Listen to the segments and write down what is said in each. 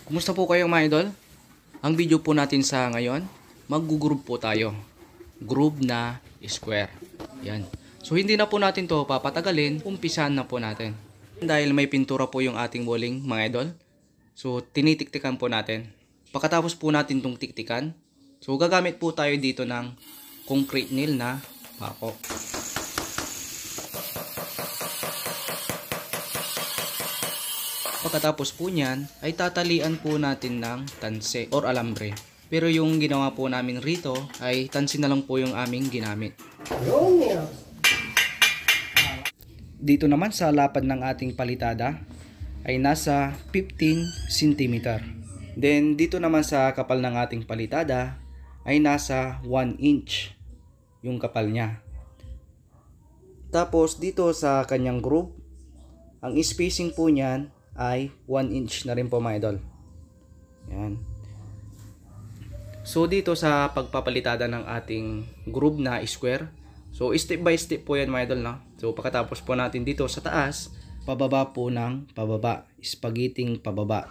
Kumusta po kayo mga idol? Ang video po natin sa ngayon, mag-group po tayo. Group na square. Yan. So hindi na po natin to papatagalin, umpisahan na po natin. Dahil may pintura po yung ating bowling mga idol. So tinitiktikan po natin. Pagkatapos po natin tong tiktikan, so gagamit po tayo dito ng concrete nail na pako. Pagkatapos po niyan ay tatalian po natin ng tanse or alambre. Pero yung ginawa po namin rito ay tanse na lang po yung aming ginamit. Dito naman sa lapad ng ating palitada ay nasa 15 cm. Then dito naman sa kapal ng ating palitada ay nasa 1 inch yung kapal niya. Tapos dito sa kanyang groove, ang spacing po niyan ay 1 inch na rin po mga idol. Yan. So dito sa pagpapalitada ng ating groove na square, so step by step po yan mga idol, no? So pagkatapos po natin dito sa taas, pababa po ng pababa, spaghetting pababa.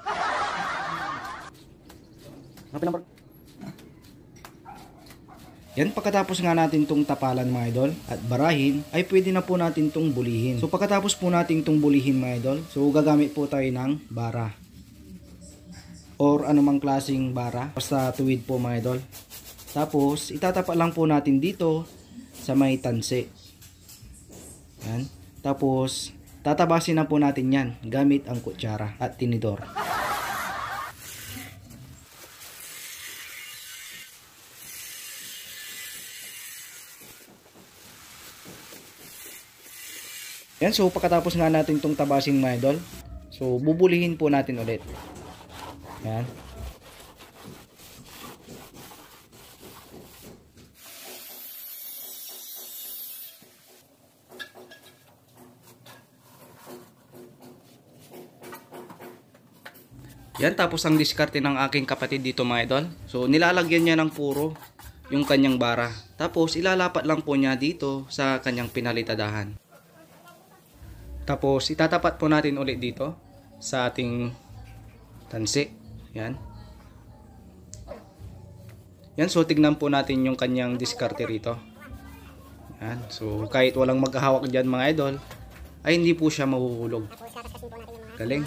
Yan, pagkatapos nga natin tong tapalan mga idol at barahin, ay pwede na po natin tong bulihin. So pagkatapos po natin tong bulihin mga idol, so gagamit po tayo ng bara or anumang klaseng bara, basta tuwid po mga idol. Tapos itatapa lang po natin dito sa may tanse. Yan. Tapos tatabasin na po natin yan gamit ang kutsara at tinidor. Yan, so pagkatapos nga natin itong tabasing mga idol, so bubulihin po natin ulit. Yan. Yan, tapos ang diskarte ng aking kapatid dito mga idol. So nilalagyan niya ng puro yung kanyang bara. Tapos ilalapat lang po niya dito sa kanyang pinalitadahan. Tapos itatapat po natin ulit dito sa ating tansi. Yan. Yan, so tignan po natin yung kanyang diskarte rito. Yan. So kahit walang maghahawak diyan mga idol, ay hindi po siya mahuhulog. Galing.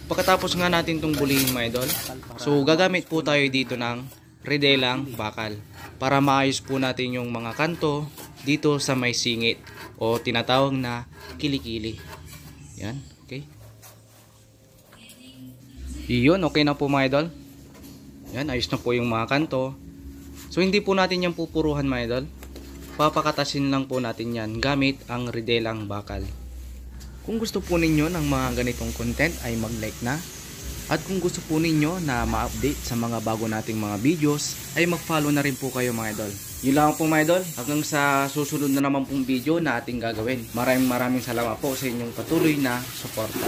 Pagkatapos nga natin itong bulihin mga idol, so gagamit po tayo dito ng redelang bakal para maayos po natin yung mga kanto dito sa may singit o tinatawag na kilikili. Yan, okay. Iyon, okay na po mga idol. Yan, ayos na po yung mga kanto. So hindi po natin yan pupuruhan mga idol. Papakatasin lang po natin yan gamit ang redelang bakal. Kung gusto po ninyo ng mga ganitong content ay mag-like na. At kung gusto po ninyo na ma-update sa mga bago nating mga videos ay mag-follow na rin po kayo mga idol. Yun lang po mga idol. Hanggang sa susunod na naman pong video na ating gagawin. Maraming salamat po sa inyong patuloy na suporta.